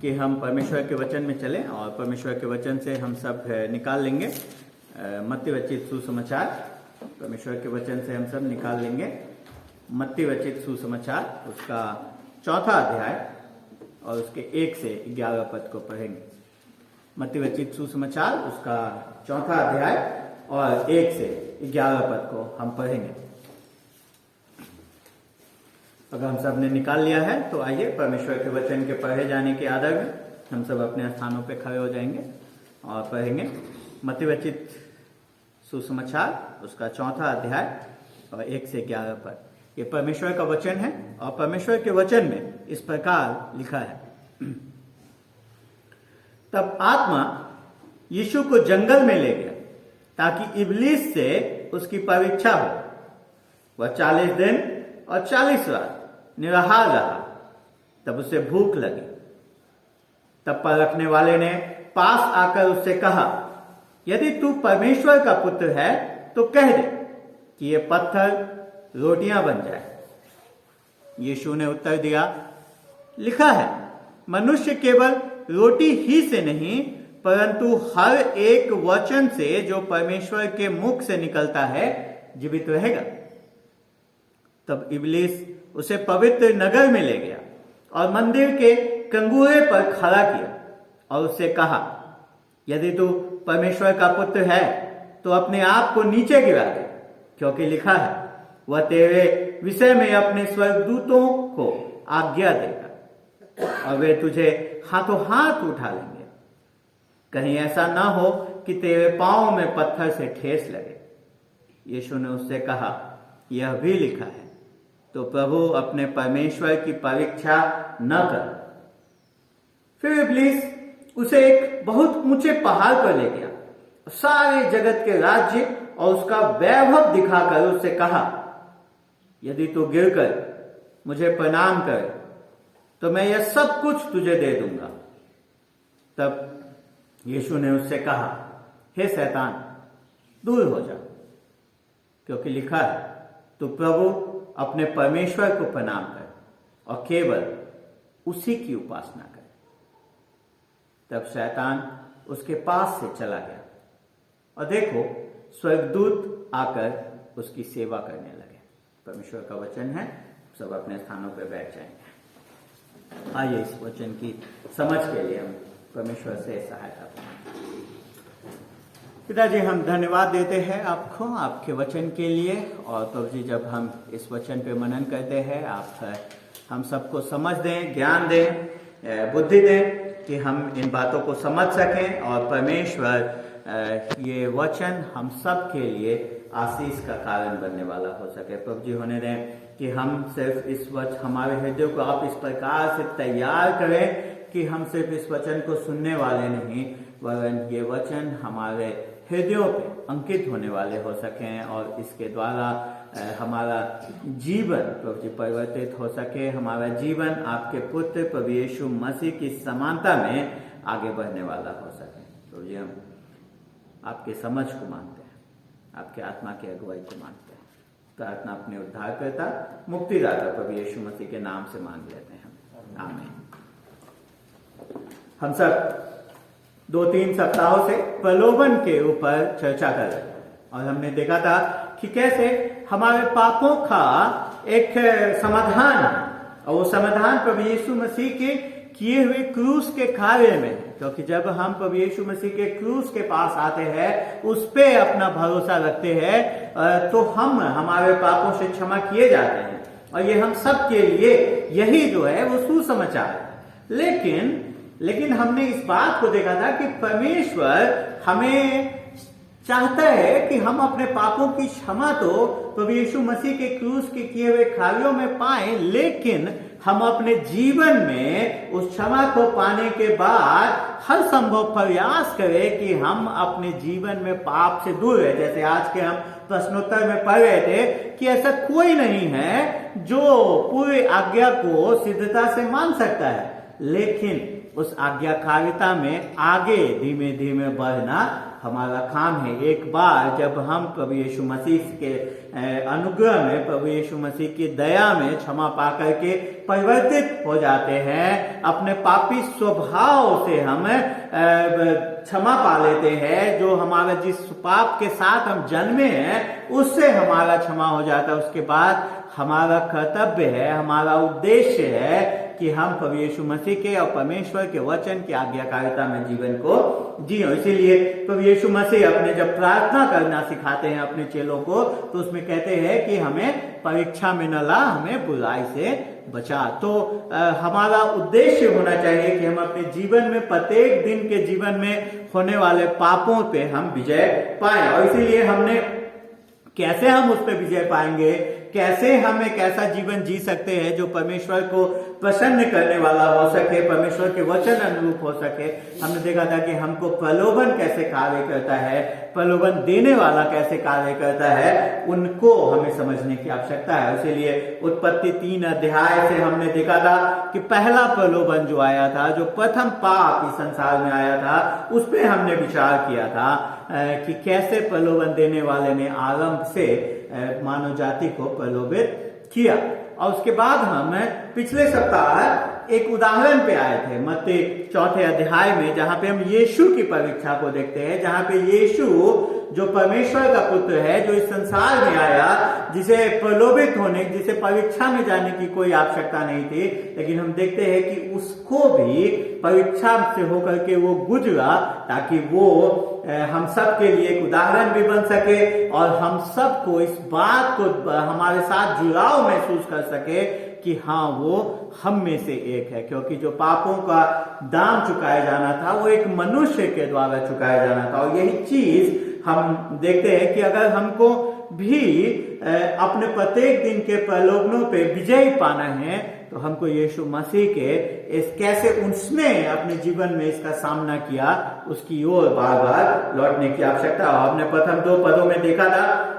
कि हम परमेश्वर के वचन में चलें और परमेश्वर के वचन से हम सब निकाल लेंगे मत्ती रचित सुसमाचार। परमेश्वर के वचन से हम सब निकाल लेंगे मत्ती रचित सुसमाचार, उसका 4था अध्याय और उसके 1 से 11 पद को पढ़ेंगे। मत्ती रचित सुसमाचार उसका 4था अध्याय और 1 से 11 पद को हम पढ़ेंगे। अगर हम सब ने निकाल लिया है तो आइए परमेश्वर के वचन के पढ़े जाने के आदर में हम सब अपने स्थानों पे खड़े हो जाएंगे और पढ़ेंगे मत्ती रचित सुसमाचार उसका 4था अध्याय और 1 से 11 पद। ये परमेश्वर का वचन है और परमेश्वर के वचन में इस प्रकार लिखा है। तब आत्मा यीशु को जंगल में ले गया ताकि इब्लीस से उसकी परीक्षा हो। वह 40 दिन और 40 रात निराहार रहा। तब उसे भूख लगी। तब परखने वाले ने पास आकर उससे कहा, यदि तू परमेश्वर का पुत्र है तो कह दे कि ये पत्थर रोटियां बन जाए। यीशु ने उत्तर दिया, लिखा है, मनुष्य केवल रोटी ही से नहीं परंतु हर एक वचन से जो परमेश्वर के मुख से निकलता है जीवित रहेगा। तब इब्लीस उसे पवित्र नगर में ले गया और मंदिर के कंगूरे पर खड़ा किया और उससे कहा, यदि तू परमेश्वर का पुत्र है तो अपने आप को नीचे गिरा दे, क्योंकि लिखा है, वह तेरे विषय में अपने स्वर्गदूतों को आज्ञा देगा और वे तुझे हाथों हाथ उठा लेंगे। कहीं ऐसा ना हो कि तेरे पांव में पत्थर से ठेस लगे। यीशु ने उससे कहा, यह भी लिखा है, तो प्रभु अपने परमेश्वर की परीक्षा न कर। फिर इब्लीस उसे एक बहुत ऊंचे पहाड़ पर ले गया, सारे जगत के राज्य और उसका वैभव दिखाकर उससे कहा, यदि तू गिरकर मुझे प्रणाम करे तो मैं यह सब कुछ तुझे दे दूंगा। तब यीशु ने उससे कहा, हे शैतान, दूर हो जा, क्योंकि लिखा है, तू प्रभु अपने परमेश्वर को प्रणाम कर और केवल उसी की उपासना कर। तब शैतान उसके पास से चला गया और देखो, स्वर्गदूत आकर उसकी सेवा करने लगे। परमेश्वर का वचन है। सब अपने स्थानों पर बैठ जाएंगे। आइए इस वचन की समझ के लिए हम परमेश्वर से सहायता पाएं। पिताजी, हम धन्यवाद देते हैं आपको, आपके वचन के लिए। और प्रभु जी, जब हम इस वचन पे मनन करते हैं, आप हम सबको समझ दें, ज्ञान दें, बुद्धि दें कि हम इन बातों को समझ सकें और परमेश्वर ये वचन हम सब के लिए आशीष का कारण बनने वाला हो सके। प्रभु जी, होने दें कि हम सिर्फ इस वचन, हमारे हृदय को आप इस प्रकार से तैयार करें कि हम सिर्फ इस वचन को सुनने वाले नहीं, वरन ये वचन हमारे हृदयों पे अंकित होने वाले हो सकें और इसके द्वारा हमारा जीवन प्रभु जी परिवर्तित हो सके। हमारा जीवन आपके पुत्र प्रभु यीशु मसीह की समानता में आगे बढ़ने वाला हो सके। तो ये हम आपके समझ को मानते हैं, आपके आत्मा की अगुवाई को मानते हैं। प्रार्थना अपने उद्धारकर्ता मुक्तिदाता प्रभु यीशु मसीह के नाम से मांग लेते हैं, आमीन। हम सब 2-3 सप्ताहों से प्रलोभन के ऊपर चर्चा कर रहे हैं और हमने देखा था कि कैसे हमारे पापों का एक समाधान है और वो समाधान प्रभु यीशु मसीह के किए हुए क्रूस के कार्य में। क्योंकि जब हम प्रभु यीशु मसीह के क्रूस के पास आते हैं, उस पे अपना भरोसा रखते हैं, तो हम हमारे पापों से क्षमा किए जाते हैं। और ये हम सब के लिए यही जो है वो सुसमाचार है। लेकिन हमने इस बात को देखा था कि परमेश्वर हमें चाहता है कि हम अपने पापों की क्षमा तो प्रभु यीशु मसीह के क्रूस के किए हुए कार्यों में पाएं, लेकिन हम अपने जीवन में उस क्षमा को पाने के बाद हर संभव प्रयास करें कि हम अपने जीवन में पाप से दूर रहे। जैसे आज के हम प्रश्नोत्तर में पढ़ रहे थे कि ऐसा कोई नहीं है जो पूरी आज्ञा को सिद्धता से मान सकता है, लेकिन उस आज्ञाकारिता में आगे धीमे धीमे बढ़ना हमारा काम है। एक बार जब हम प्रभु यीशु मसीह के अनुग्रह में, प्रभु यीशु मसीह की दया में क्षमा पाकर के परिवर्तित हो जाते हैं, अपने पापी स्वभाव से हम क्षमा पा लेते हैं, जो हमारा जिस पाप के साथ हम जन्मे हैं उससे हमारा क्षमा हो जाता है। उसके बाद हमारा कर्तव्य है, हमारा उद्देश्य है कि हम प्रभु यीशु मसीह के और परमेश्वर के वचन की आज्ञाकारिता में जीवन को जियो। इसीलिए प्रभु यीशु मसीह अपने जब प्रार्थना करना सिखाते हैं अपने चेलों को, तो उसमें कहते हैं कि हमें परीक्षा में न ला, हमें बुराई से बचा। तो हमारा उद्देश्य होना चाहिए कि हम अपने जीवन में, प्रत्येक दिन के जीवन में होने वाले पापों पे हम विजय पाएं। और इसीलिए हमने कैसे हम उस पर विजय पाएंगे, कैसे हम एक ऐसा जीवन जी सकते हैं जो परमेश्वर को प्रसन्न करने वाला हो सके, परमेश्वर के वचन अनुरूप हो सके। हमने देखा था कि हमको प्रलोभन कैसे कार्य करता है, प्रलोभन देने वाला कैसे कार्य करता है, उनको हमें समझने की आवश्यकता है। इसीलिए उत्पत्ति 3 अध्याय से हमने देखा था कि पहला प्रलोभन जो आया था, जो प्रथम पाप इस संसार में आया था, उस पर हमने विचार किया था कि कैसे प्रलोभन देने वाले ने आरंभ से मानव जाति को प्रलोभित किया। और उसके बाद हम पिछले सप्ताह एक उदाहरण पे आए थे, मत्ती 4 अध्याय में, जहां पे हम यीशु की परीक्षा को देखते हैं, जहां पे यीशु जो परमेश्वर का पुत्र है, जो इस संसार में आया, जिसे प्रलोभित होने, जिसे परीक्षा में जाने की कोई आवश्यकता नहीं थी, लेकिन हम देखते हैं कि उसको भी परीक्षा से होकर के वो गुजरा, ताकि वो हम सब के लिए एक उदाहरण भी बन सके और हम सबको इस बात को हमारे साथ जुड़ाव महसूस कर सके कि हाँ, वो हम में से एक है। क्योंकि जो पापों का दाम चुकाया जाना था वो एक मनुष्य के द्वारा चुकाया जाना था। और यही चीज हम देखते हैं कि अगर हमको भी अपने प्रत्येक दिन के प्रलोभनों पे विजय पाना है, तो हमको यीशु मसीह के इस कैसे उसने अपने जीवन में इसका सामना किया, उसकी ओर बार बार लौटने की आवश्यकता। हमने प्रथम 2 पदों में देखा था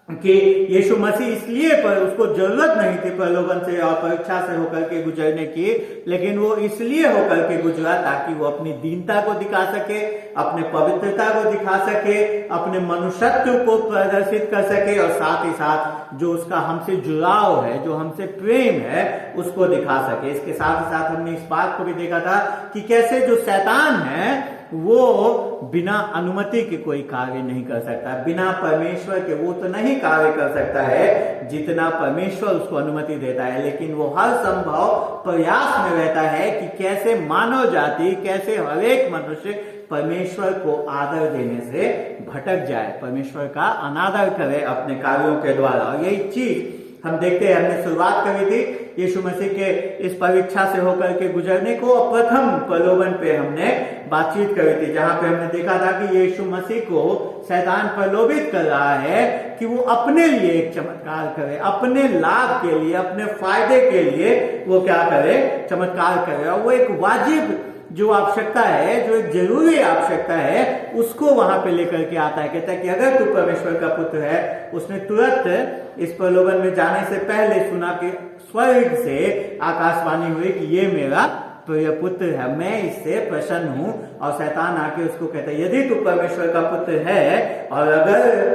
कि यीशु मसीह इसलिए पर उसको जरूरत नहीं थी प्रलोभन से और परीक्षा से होकर के गुजरने की, लेकिन वो इसलिए होकर के गुजरा ताकि वो अपनी दीनता को दिखा सके, अपने पवित्रता को दिखा सके, अपने मनुष्यत्व को प्रदर्शित कर सके, और साथ ही साथ जो उसका हमसे जुड़ाव है, जो हमसे प्रेम है, उसको दिखा सके। इसके साथ ही साथ हमने इस बात को भी देखा था कि कैसे जो शैतान है वो बिना अनुमति के कोई कार्य नहीं कर सकता, बिना परमेश्वर के वो तो नहीं कार्य कर सकता है जितना परमेश्वर उसको अनुमति देता है। लेकिन वो हर संभव प्रयास में रहता है कि कैसे मानव जाति, कैसे हर एक मनुष्य परमेश्वर को आदर देने से भटक जाए, परमेश्वर का अनादर करे अपने कार्यों के द्वारा। और यही चीज हम देखते हैं, हमने शुरुआत करी थी यीशु मसीह के इस परीक्षा से होकर के गुजरने को, और प्रथम प्रलोभन पे हमने बातचीत करी थी, जहां पे हमने देखा था कि यीशु मसीह को शैतान प्रलोभित कर रहा है कि वो अपने लिए एक चमत्कार करे, अपने लाभ के लिए, अपने फायदे के लिए वो क्या करे, चमत्कार करे। और वो एक वाजिब जो आवश्यकता है, जो एक जरूरी आवश्यकता है, उसको वहां पे लेकर के आता है। कहता है कि अगर तू परमेश्वर का पुत्र है। उसने तुरंत इस प्रलोभन में जाने से पहले सुना कि स्वर्ग से आकाशवाणी हुई कि ये मेरा प्रिय पुत्र है, मैं इससे प्रसन्न हूं। और शैतान आके उसको कहता है, यदि तू परमेश्वर का पुत्र है और अगर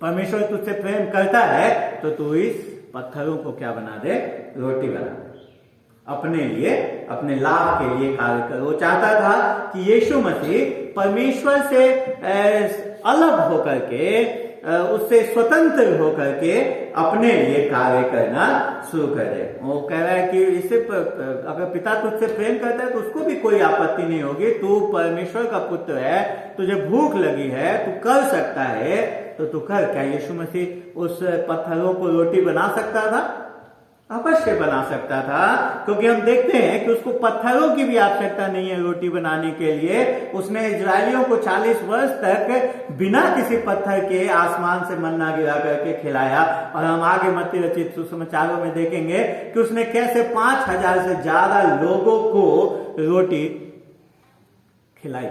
परमेश्वर तुझसे प्रेम करता है, तो तू इस पत्थरों को क्या बना दे, रोटी बना दे, अपने लिए, अपने लाभ के लिए कार्य कर। वो चाहता था कि यीशु मसीह परमेश्वर से अलग होकर के, उससे स्वतंत्र होकर के अपने लिए कार्य करना शुरू कर दे। वो कह रहा है कि इससे अगर पिता तुझसे प्रेम करता है तो उसको भी कोई आपत्ति नहीं होगी, तू परमेश्वर का पुत्र है, तुझे भूख लगी है, तू कर सकता है तो तू कर। क्या यीशु मसीह उस पत्थरों को रोटी बना सकता था? अवश्य बना सकता था, क्योंकि हम देखते हैं कि उसको पत्थरों की भी आवश्यकता नहीं है रोटी बनाने के लिए। उसने इजरायलियों को 40 वर्ष तक बिना किसी पत्थर के आसमान से मन्ना गिरा करके खिलाया। और हम आगे मत्ती रचित सुसमाचारों में देखेंगे कि उसने कैसे 5000 से ज्यादा लोगों को रोटी खिलाई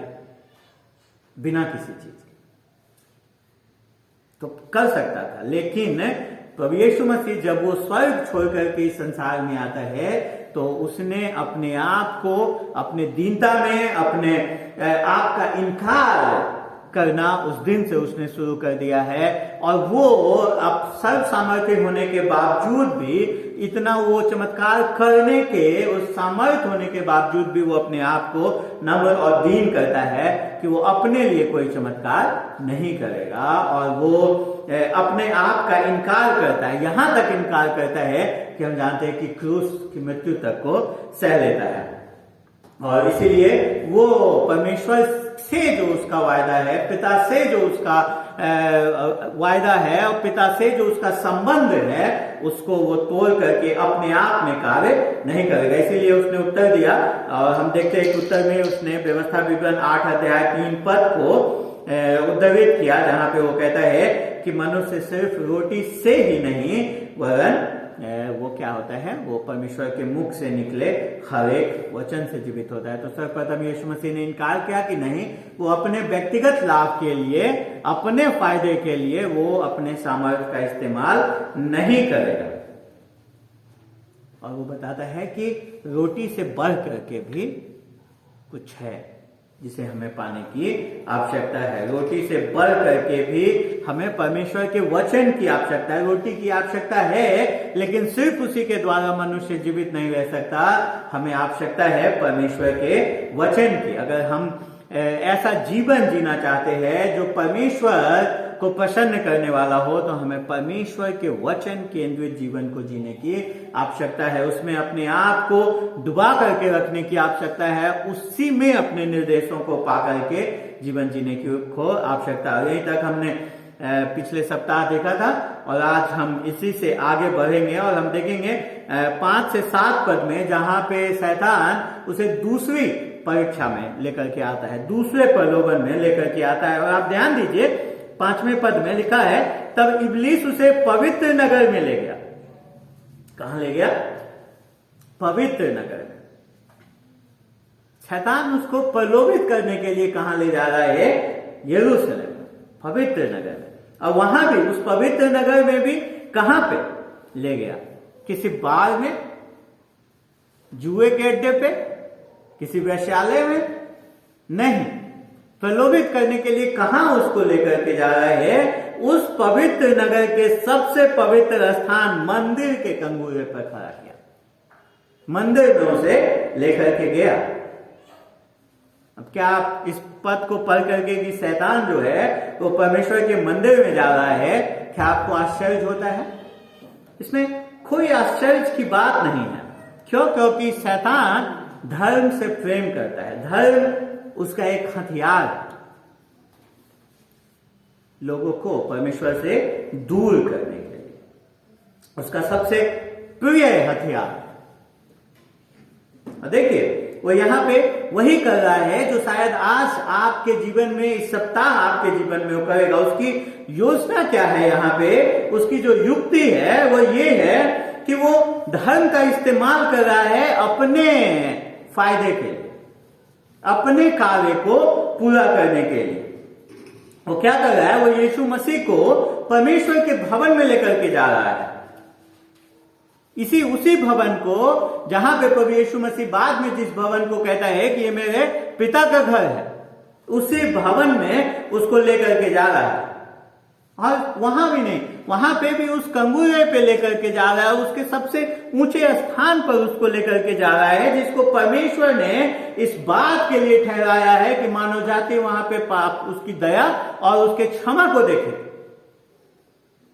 बिना किसी चीज के। तो कर सकता था, लेकिन प्रभु यीशु मसीह जब वो स्वर्ग छोड़ करके इस संसार में आता है, तो उसने अपने आप को अपने दीनता में अपने आप का इनकार करना उस दिन से उसने शुरू कर दिया है। और वो अब सर्व सामर्थ्य होने के बावजूद भी, इतना वो चमत्कार करने के उस सामर्थ्य होने के बावजूद भी वो अपने आप को नम्र और दीन करता है कि वो अपने लिए कोई चमत्कार नहीं करेगा और वो अपने आप का इनकार करता है, यहां तक इनकार करता है कि हम जानते हैं कि क्रूस की मृत्यु तक को सह लेता है। और इसीलिए वो परमेश्वर से जो उसका वायदा है, पिता से जो उसका वायदा है और पिता से जो उसका संबंध है, उसको वो तोड़ करके अपने आप में कार्य नहीं करेगा। इसीलिए उसने उत्तर दिया और हम देखते हैं कि उत्तर में उसने व्यवस्था विवरण 8 अध्याय 3 पद को उद्धृत किया, जहां पे वो कहता है कि मनुष्य सिर्फ रोटी से ही नहीं वरन वो क्या होता है, वो परमेश्वर के मुख से निकले हर एक वचन से जीवित होता है। तो सर्वप्रथम यीशु मसीह ने इनकार किया कि नहीं, वो अपने व्यक्तिगत लाभ के लिए, अपने फायदे के लिए वो अपने सामर्थ्य का इस्तेमाल नहीं करेगा। और वो बताता है कि रोटी से बढ़ करके भी कुछ है जिसे हमें पाने की आवश्यकता है। रोटी से बढ़ करके भी हमें परमेश्वर के वचन की आवश्यकता है। रोटी की आवश्यकता है, लेकिन सिर्फ उसी के द्वारा मनुष्य जीवित नहीं रह सकता। हमें आवश्यकता है परमेश्वर के वचन की। अगर हम ऐसा जीवन जीना चाहते हैं जो परमेश्वर को प्रसन्न करने वाला हो, तो हमें परमेश्वर के वचन केंद्रित जीवन को जीने की आवश्यकता है। उसमें अपने आप को डुबा करके रखने की आवश्यकता है, उसी में अपने निर्देशों को पा करके जीवन जीने की आवश्यकता है। यहीं तक हमने पिछले सप्ताह देखा था और आज हम इसी से आगे बढ़ेंगे और हम देखेंगे 5 से 7 पद में, जहां पे शैतान उसे दूसरी परीक्षा में लेकर के आता है, दूसरे प्रलोभन में लेकर के आता है। और आप ध्यान दीजिए 5वें पद में लिखा है, तब इब्लीस उसे पवित्र नगर में ले गया। कहां ले गया? पवित्र नगर में। शैतान उसको प्रलोभित करने के लिए कहां ले जा रहा है? यरूशलेम, पवित्र नगर में। और वहां भी, उस पवित्र नगर में भी कहां पे ले गया? किसी बार में, जुए के अड्डे पे, किसी वैश्यालय में? नहीं। प्रलोभित करने के लिए कहां उसको लेकर के जा रहा है? उस पवित्र नगर के सबसे पवित्र स्थान मंदिर के कंगूरे पर खड़ा किया, मंदिर में उसे लेकर के गया। अब क्या आप इस पद को पढ़ करके कि शैतान जो है वो परमेश्वर के मंदिर में जा रहा है, क्या आपको आश्चर्य होता है? इसमें कोई आश्चर्य की बात नहीं है। क्यों? क्योंकि शैतान धर्म से प्रेम करता है। धर्म उसका एक हथियार है, लोगों को परमेश्वर से दूर करने के लिए उसका सबसे प्रिय हथियार। देखिए वो यहां पे वही कर रहा है जो शायद आज आपके जीवन में, इस सप्ताह आपके जीवन में वो करेगा। उसकी योजना क्या है? यहां पे उसकी जो युक्ति है वो ये है कि वो धर्म का इस्तेमाल कर रहा है अपने फायदे के लिए, अपने कार्य को पूरा करने के लिए। वो क्या कर रहा है? वो यीशु मसीह को परमेश्वर के भवन में लेकर के जा रहा है। उसी भवन को जहां पे प्रभु यीशु मसीह बाद में जिस भवन को कहता है कि ये मेरे पिता का घर है, उसी भवन में उसको लेकर के जा रहा है। और वहां भी नहीं, वहां पे भी उस कंगूरे पे लेकर के जा रहा है, उसके सबसे ऊंचे स्थान पर उसको लेकर के जा रहा है, जिसको परमेश्वर ने इस बात के लिए ठहराया है कि मानव जाति वहां पे पाप, उसकी दया और उसके क्षमा को देखे।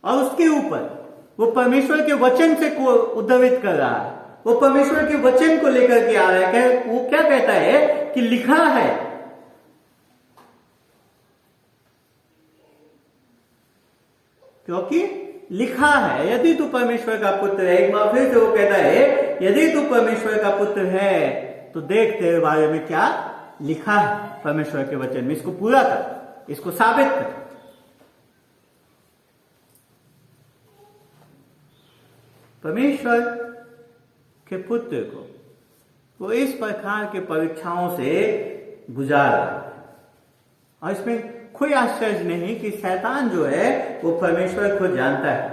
और उसके ऊपर वो परमेश्वर के वचन से को उद्धृत कर रहा है, वो परमेश्वर के वचन को लेकर के आ रहा है। वो क्या कहता है कि लिखा है। क्योंकि लिखा है, यदि तू परमेश्वर का पुत्र है। एक बार फिर से वो कहता है, यदि तू परमेश्वर का पुत्र है तो देख तेरे बारे में क्या लिखा है परमेश्वर के वचन में। इसको पूरा कर, इसको साबित कर। परमेश्वर के पुत्र को वो इस प्रकार के परीक्षाओं से गुजार रहा है। और इसमें कोई आश्चर्य नहीं कि शैतान जो है वो परमेश्वर को जानता है।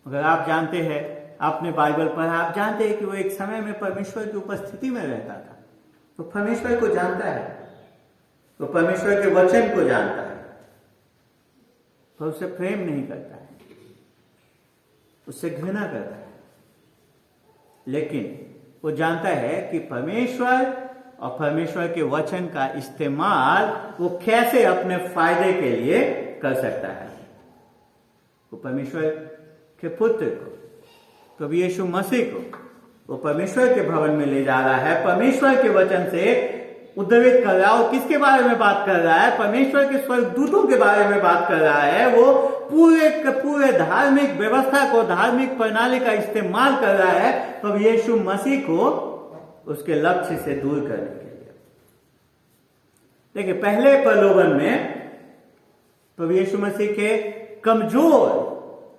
अगर आप जानते हैं, आपने बाइबल पढ़ा, आप जानते हैं कि वो एक समय में परमेश्वर की उपस्थिति में रहता था। तो परमेश्वर को जानता है, तो परमेश्वर के वचन को जानता है, पर उससे प्रेम नहीं करता है, उससे घृणा करता है। लेकिन वो जानता है कि परमेश्वर और परमेश्वर के वचन का इस्तेमाल वो कैसे अपने फायदे के लिए कर सकता है। वो परमेश्वर के पुत्र को, प्रभु यीशु मसीह को वो परमेश्वर के भवन में ले जा रहा है, परमेश्वर के वचन से उद्धृत कर रहा है। और किसके बारे में बात कर रहा है? परमेश्वर के स्वर्गदूतों के बारे में बात कर रहा है। वो पूरे धार्मिक व्यवस्था को, धार्मिक प्रणाली का इस्तेमाल कर रहा है प्रभु यीशु मसीह को उसके लक्ष्य से दूर करने के लिए। देखिए, पहले प्रलोभन में प्रभु यीशु मसीह के कमजोर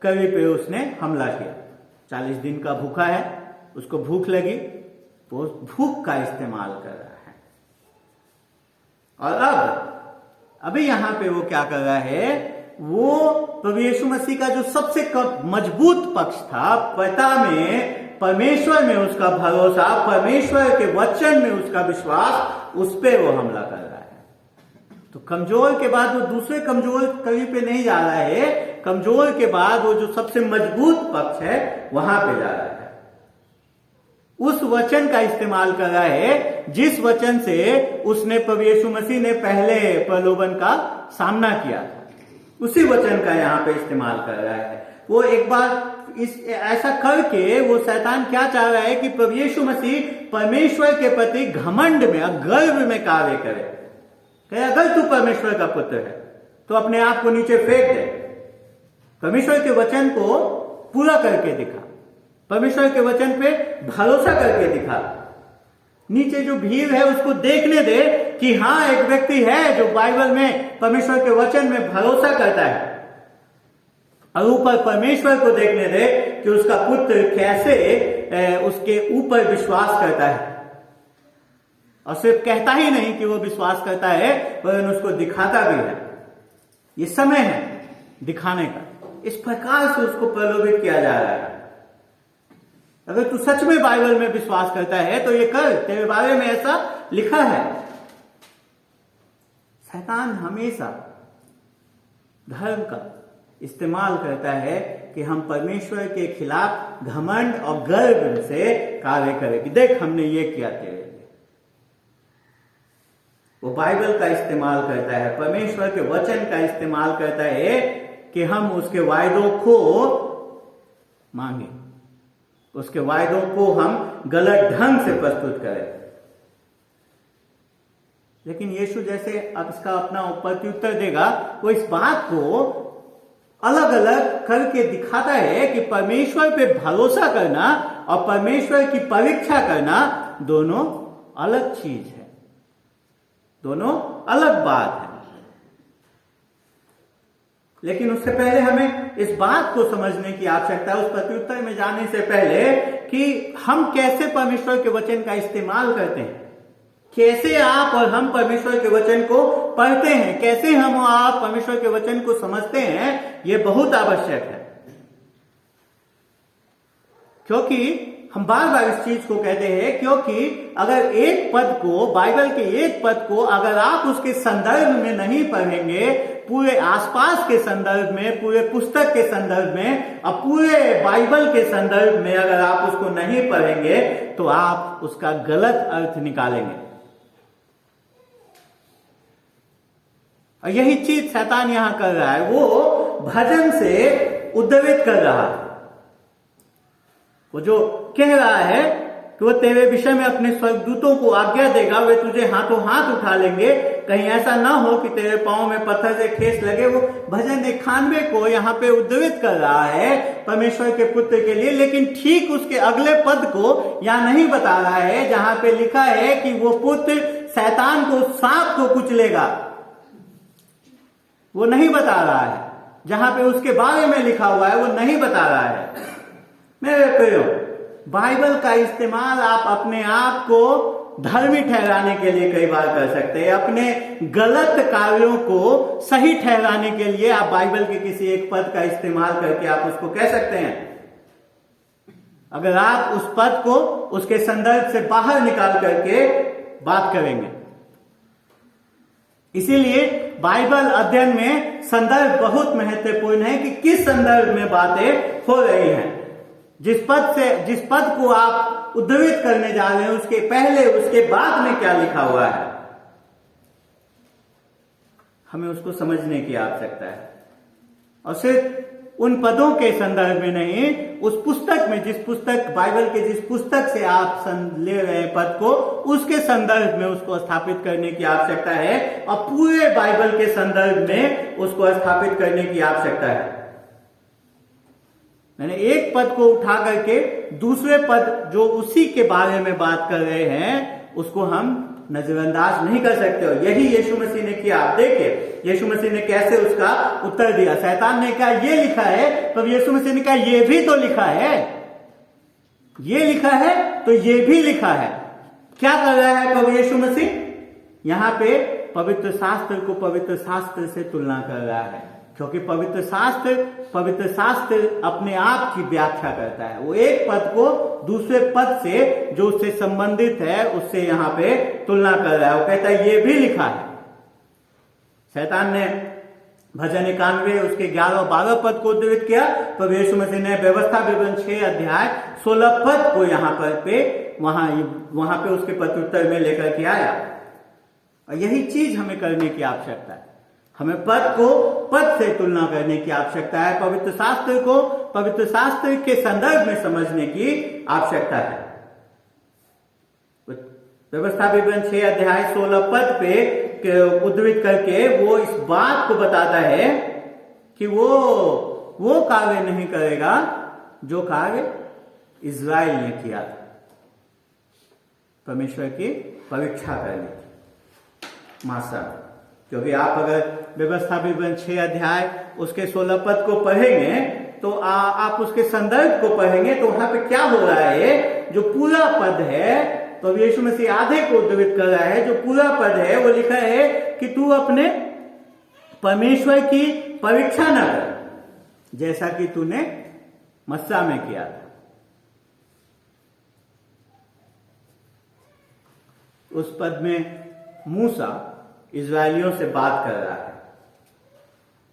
कवि पे उसने हमला किया। 40 दिन का भूखा है, उसको भूख लगी, वो भूख का इस्तेमाल कर रहा है। और अभी यहां पे वो क्या कर रहा है? वो प्रभु यीशु मसीह का जो सबसे मजबूत पक्ष था, पिता में, परमेश्वर में उसका भरोसा, परमेश्वर के वचन में उसका विश्वास, उस पे वो हमला कर रहा है। तो कमजोर के बाद वो दूसरे कमजोर कवि पे नहीं जा रहा है, कमजोर के बाद वो जो सबसे मजबूत पक्ष है वहां पे जा रहा है। उस वचन का इस्तेमाल कर रहा है जिस वचन से उसने प्रभु यीशु मसीह ने पहले प्रलोभन का सामना किया था, उसी वचन का यहाँ पे इस्तेमाल कर रहा है। वो एक बार ऐसा करके वो शैतान क्या चाह रहा है कि प्रभु यीशु मसीह परमेश्वर के प्रति घमंड में, गर्व में कार्य करे। कहे अगर तू परमेश्वर का पुत्र है तो अपने आप को नीचे फेंक दे, परमेश्वर के वचन को पूरा करके दिखा, परमेश्वर के वचन पे भरोसा करके दिखा। नीचे जो भीड़ है उसको देखने दे कि हाँ, एक व्यक्ति है जो बाइबल में, परमेश्वर के वचन में भरोसा करता है। और ऊपर परमेश्वर को देखने दे कि उसका पुत्र कैसे उसके ऊपर विश्वास करता है। और सिर्फ कहता ही नहीं कि वो विश्वास करता है, वरन उसको दिखाता भी है। ये समय है दिखाने का। इस प्रकार से उसको प्रलोभित किया जा रहा है। अगर तू सच में बाइबल में विश्वास करता है तो ये कर, तेरे बारे में ऐसा लिखा है। शैतान हमेशा धर्म का इस्तेमाल करता है कि हम परमेश्वर के खिलाफ घमंड और गर्व से कार्य करें कि देख हमने ये किया तेरे लिए। वो बाइबल का इस्तेमाल करता है, परमेश्वर के वचन का इस्तेमाल करता है कि हम उसके वायदों को मांगे, उसके वायदों को हम गलत ढंग से प्रस्तुत करें। लेकिन यीशु जैसे अब इसका अपना प्रत्युत्तर देगा, वो इस बात को अलग अलग करके दिखाता है कि परमेश्वर पे भरोसा करना और परमेश्वर की परीक्षा करना दोनों अलग चीज है, दोनों अलग बात है। लेकिन उससे पहले हमें इस बात को समझने की आवश्यकता है, उस प्रत्युत्तर में जाने से पहले, कि हम कैसे परमेश्वर के वचन का इस्तेमाल करते हैं, कैसे आप और हम परमेश्वर के वचन को पढ़ते हैं, कैसे हम और आप परमेश्वर के वचन को समझते हैं, यह बहुत आवश्यक है। क्योंकि हम बार बार इस चीज को कहते हैं, क्योंकि अगर एक पद को, बाइबल के एक पद को अगर आप उसके संदर्भ में नहीं पढ़ेंगे, पूरे आसपास के संदर्भ में, पूरे पुस्तक के संदर्भ में और पूरे बाइबल के संदर्भ में अगर आप उसको नहीं पढ़ेंगे तो आप उसका गलत अर्थ निकालेंगे। और यही चीज शैतान यहां कर रहा है। वो भजन से उद्धृत कर रहा है। वो जो कह रहा है कि वो तेरे विषय में अपने स्वर्गदूतों को आज्ञा देगा, वे तुझे हाथों हाथ उठा लेंगे, कहीं ऐसा ना हो कि तेरे पांव में पत्थर से ठेस लगे। वो भजन 91 को यहाँ पे उद्धृत कर रहा है परमेश्वर के पुत्र के लिए। लेकिन ठीक उसके अगले पद को यहाँ नहीं बता रहा है, जहां पे लिखा है कि वो पुत्र शैतान को, सांप को कुचलेगा, वो नहीं बता रहा है। जहां पे उसके बारे में लिखा हुआ है वो नहीं बता रहा है। मेरे प्रियो, बाइबल का इस्तेमाल आप अपने आप को धर्मी ठहराने के लिए कई बार कर सकते हैं। अपने गलत कार्यों को सही ठहराने के लिए आप बाइबल के किसी एक पद का इस्तेमाल करके आप उसको कह सकते हैं। अगर आप उस पद को उसके संदर्भ से बाहर निकाल करके बात करेंगे। इसीलिए बाइबल अध्ययन में संदर्भ बहुत महत्वपूर्ण है कि किस संदर्भ में बातें हो रही हैं। जिस पद को आप उद्धृत करने जा रहे हैं उसके पहले उसके बाद में क्या लिखा हुआ है, हमें उसको समझने की आवश्यकता है। और सिर्फ उन पदों के संदर्भ में नहीं, उस पुस्तक में, बाइबल के जिस पुस्तक से आप ले रहे हैं पद को, उसके संदर्भ में उसको स्थापित करने की आवश्यकता है और पूरे बाइबल के संदर्भ में उसको स्थापित करने की आवश्यकता है। मैंने एक पद को उठा करके दूसरे पद जो उसी के बारे में बात कर रहे हैं उसको हम नजरअंदाज नहीं कर सकते। हो यही यीशु मसीह ने किया। आप देखिए यीशु मसीह ने कैसे उसका उत्तर दिया। शैतान ने कहा ये लिखा है, पर यीशु मसीह ने कहा ये भी तो लिखा है, ये लिखा है तो ये भी लिखा है। क्या कर रहा है प्रभु यीशु मसीह? यहां पे पवित्र शास्त्र को पवित्र शास्त्र से तुलना कर रहा है, क्योंकि पवित्र शास्त्र अपने आप की व्याख्या करता है। वो एक पद को दूसरे पद से जो उससे संबंधित है उससे यहां पे तुलना कर रहा है। वो कहता है ये भी लिखा है। शैतान ने भजन 91 उसके 11 और 12 पद को उद्धृत किया, तो यीशु मसीह ने व्यवस्था विवरण 6 अध्याय 16 पद को यहां पर वहां पे उसके प्रत्युत्तर में लेकर के आया। और यही चीज हमें करने की आवश्यकता है। हमें पद को पद से तुलना करने की आवश्यकता है, पवित्र शास्त्र को पवित्र शास्त्र के संदर्भ में समझने की आवश्यकता है। व्यवस्था विवरण 6 अध्याय 16 पद पे उद्धृत करके वो इस बात को बताता है कि वो कार्य नहीं करेगा जो कार्य इज़राइल ने किया था, परमेश्वर की परीक्षा करने की मासा। क्योंकि आप अगर व्यवस्था विवरण 6 अध्याय उसके 16 पद को पढ़ेंगे तो आप उसके संदर्भ को पढ़ेंगे तो वहां पे क्या हो रहा है, जो पूरा पद है, तो यीशु मसीह आधे को उद्धृत कर रहा है। जो पूरा पद है वो लिखा है कि तू अपने परमेश्वर की परीक्षा न कर जैसा कि तूने मस्सा में किया था। उस पद में मूसा इजरायलियों से बात कर रहा है,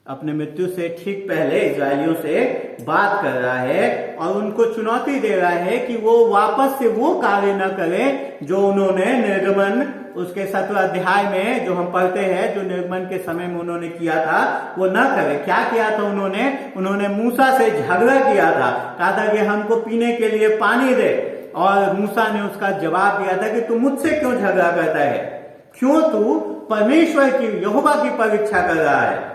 अपने मृत्यु से ठीक पहले इजरायलियों से बात कर रहा है और उनको चुनौती दे रहा है कि वो वापस से वो कार्य न करें जो उन्होंने निर्गमन उसके 17 अध्याय में जो हम पढ़ते हैं, जो निर्गमन के समय में उन्होंने किया था वो न करें। क्या किया था उन्होंने मूसा से झगड़ा किया था, कहा था कि हमको पीने के लिए पानी दे, और मूसा ने उसका जवाब दिया था कि तू मुझसे क्यों झगड़ा करता है, क्यों तू परमेश्वर की यहोवा की परीक्षा कर रहा है।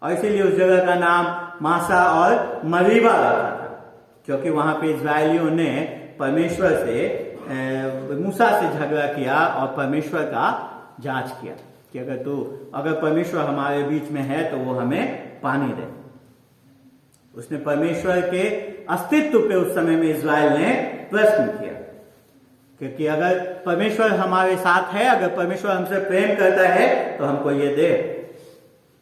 और इसीलिए उस जगह का नाम मासा और मरीबा रखा था, क्योंकि वहां पे इजरायलियों ने परमेश्वर से मूसा से झगड़ा किया और परमेश्वर का जांच किया कि अगर परमेश्वर हमारे बीच में है तो वो हमें पानी दे। उसने परमेश्वर के अस्तित्व पे उस समय में इजराइल ने प्रश्न किया, क्योंकि अगर परमेश्वर हमारे साथ है, अगर परमेश्वर हमसे प्रेम करता है तो हमको ये दे।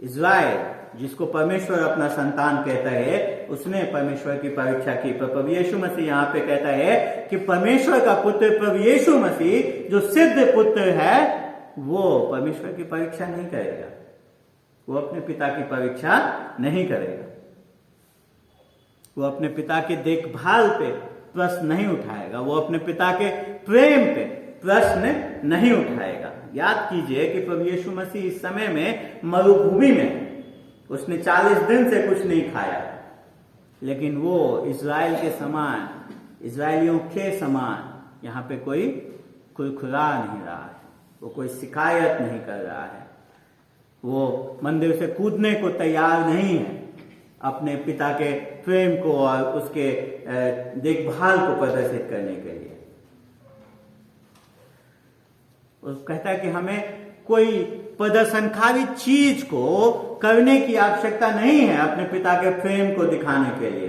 इजराइल जिसको परमेश्वर अपना संतान कहता है, उसने परमेश्वर की परीक्षा की। पर प्रभु यीशु मसीह यहाँ पे कहता है कि परमेश्वर का पुत्र प्रभु यीशु मसीह जो सिद्ध पुत्र है वो परमेश्वर की परीक्षा नहीं करेगा, वो अपने पिता की परीक्षा नहीं करेगा, वो अपने पिता के देखभाल पे प्रश्न नहीं उठाएगा, वो अपने पिता के प्रेम पे प्रश्न नहीं उठाएगा। याद कीजिए कि प्रभु यीशु मसीह इस समय में मरुभूमि में उसने 40 दिन से कुछ नहीं खाया, लेकिन वो इजराइल के समान, इजरायलियों के समान यहाँ पे कोई खुरखुरा नहीं रहा है, वो कोई शिकायत नहीं कर रहा है, वो मंदिर से कूदने को तैयार नहीं है अपने पिता के प्रेम को और उसके देखभाल को प्रदर्शित करने के लिए। वो कहता है कि हमें कोई प्रदर्शनकारी चीज को करने की आवश्यकता नहीं है अपने पिता के प्रेम को दिखाने के लिए।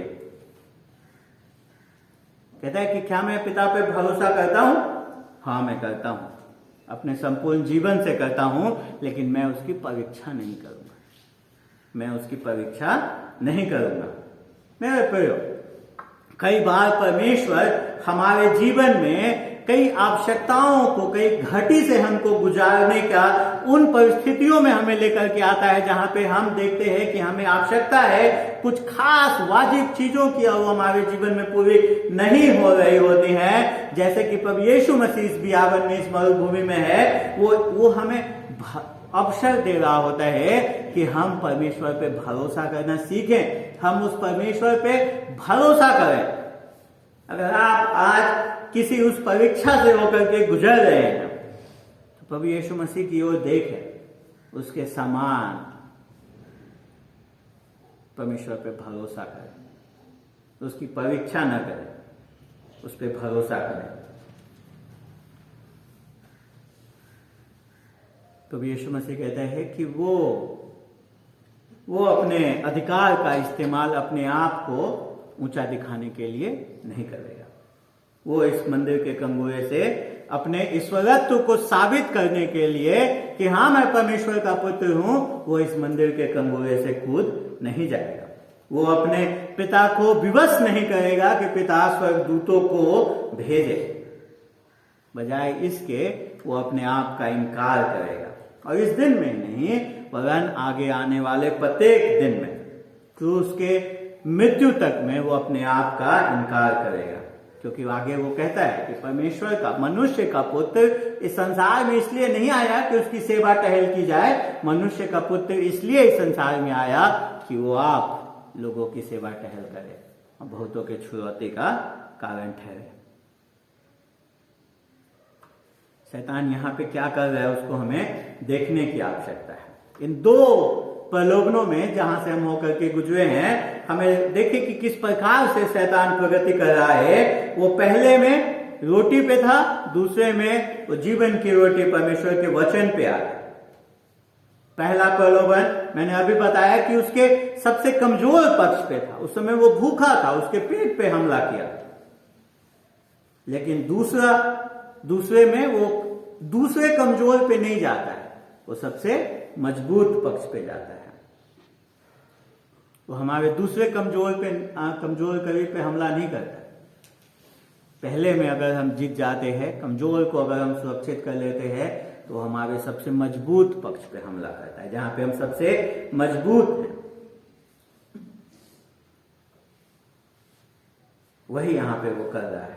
कहता है कि क्या मैं पिता पे भरोसा करता हूं? हाँ, मैं करता हूं, अपने संपूर्ण जीवन से करता हूं, लेकिन मैं उसकी परीक्षा नहीं करूंगा, मैं उसकी परीक्षा नहीं करूंगा। मेरे प्रियो, कई बार परमेश्वर हमारे जीवन में कई आवश्यकताओं को, कई घाटी से हमको गुजारने का उन परिस्थितियों में हमें लेकर के आता है जहां पे हम देखते हैं कि हमें आवश्यकता है कुछ खास वाजिब चीजों की, और वो हमारे जीवन में पूरी नहीं हो रही होती हैं। जैसे कि प्रभु यीशु मसीह इस बियावन में, इस मरुभूमि में है, वो हमें अवसर दे रहा होता है कि हम परमेश्वर पे भरोसा करना सीखें, हम उस परमेश्वर पे भरोसा करें। अगर आप आज किसी उस परीक्षा से होकर के गुजर रहे हैं तो प्रभु यीशु मसीह की ओर देखें, उसके समान परमेश्वर पे भरोसा करें, उसकी परीक्षा न करें, उस पर भरोसा करें। तो यीशु मसीह कहता है कि वो अपने अधिकार का इस्तेमाल अपने आप को ऊंचा दिखाने के लिए नहीं करेगा। वो इस मंदिर के कंगुए से अपने ईश्वरत्व को साबित करने के लिए कि हाँ मैं परमेश्वर का पुत्र हूं, वो इस मंदिर के कंगुए से कूद नहीं जाएगा। वो अपने पिता को विवश नहीं करेगा कि पिता स्वर्गदूतों को भेजे, बजाय इसके वो अपने आप का इनकार करेगा। और इस दिन में नहीं, वरन आगे आने वाले प्रत्येक दिन में, क्रूस के मृत्यु तक में वो अपने आप का इनकार करेगा। क्योंकि आगे वो कहता है कि परमेश्वर का, मनुष्य का पुत्र इस संसार में इसलिए नहीं आया कि उसकी सेवा टहल की जाए, मनुष्य का पुत्र इसलिए इस संसार में आया कि वो आप लोगों की सेवा टहल करे और बहुतों के छुड़ौती का कारण ठहरे। शैतान यहाँ पे क्या कर रहा है उसको हमें देखने की आवश्यकता है। इन दो प्रलोभनों में जहां से हम होकर के गुजरे हैं, हमें देखें कि किस प्रकार से शैतान प्रगति कर रहा है। वो पहले में रोटी पे था, दूसरे में वो जीवन की रोटी परमेश्वर के वचन पे आ गया। पहला प्रलोभन मैंने अभी बताया कि उसके सबसे कमजोर पक्ष पे था, उस समय वो भूखा था, उसके पेट पे हमला किया। लेकिन दूसरे में वो दूसरे कमजोर पे नहीं जाता है, वो सबसे मजबूत पक्ष पे जाता है। वो हमारे दूसरे कमजोर करीब पे हमला नहीं करता। पहले में अगर हम जीत जाते हैं, कमजोर को अगर हम सुरक्षित कर लेते हैं, तो हमारे सबसे मजबूत पक्ष पे हमला करता है, जहां पे हम सबसे मजबूत हैं। वही यहां पे वो कर रहा है।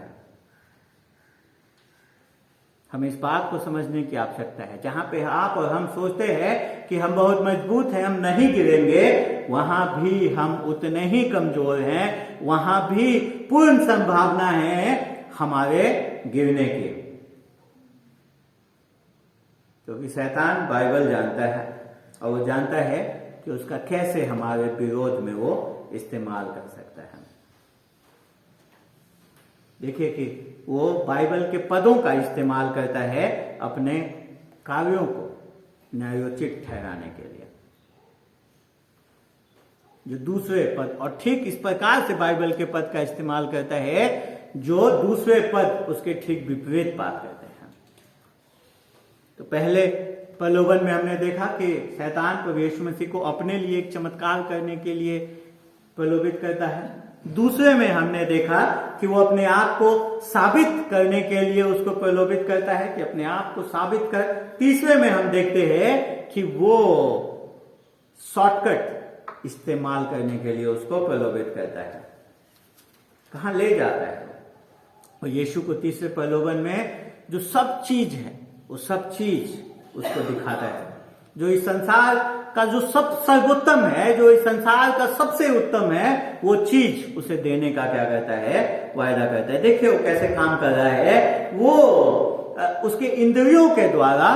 हमें इस बात को समझने की आवश्यकता है, जहां पे आप और हम सोचते हैं कि हम बहुत मजबूत हैं, हम नहीं गिरेंगे, वहां भी हम उतने ही कमजोर हैं, वहां भी पूर्ण संभावना है हमारे गिरने की। क्योंकि शैतान बाइबल जानता है और वो जानता है कि उसका कैसे हमारे विरोध में वो इस्तेमाल कर सकता है। देखिए कि वो बाइबल के पदों का इस्तेमाल करता है अपने कार्यों को न्यायोचित ठहराने के लिए। जो दूसरे पद, और ठीक इस प्रकार से बाइबल के पद का इस्तेमाल करता है जो दूसरे पद उसके ठीक विपरीत बात करते हैं। तो पहले प्रलोभन में हमने देखा कि शैतान प्रभु यीशु मसीह को अपने लिए एक चमत्कार करने के लिए प्रलोभित करता है। दूसरे में हमने देखा कि वो अपने आप को साबित करने के लिए उसको प्रलोभित करता है कि अपने आप को साबित कर। तीसरे में हम देखते हैं कि वो शॉर्टकट इस्तेमाल करने के लिए उसको प्रलोभित करता है। कहां ले जाता है? और यीशु को तीसरे प्रलोभन में जो सब चीज है, वो सब चीज उसको दिखाता है। जो इस संसार का जो सब सर्वोत्तम है, जो इस संसार का सबसे उत्तम है, वो चीज उसे देने का क्या करता है? वायदा करता है। देखिए वो कैसे काम कर रहा है। वो उसके इंद्रियों के द्वारा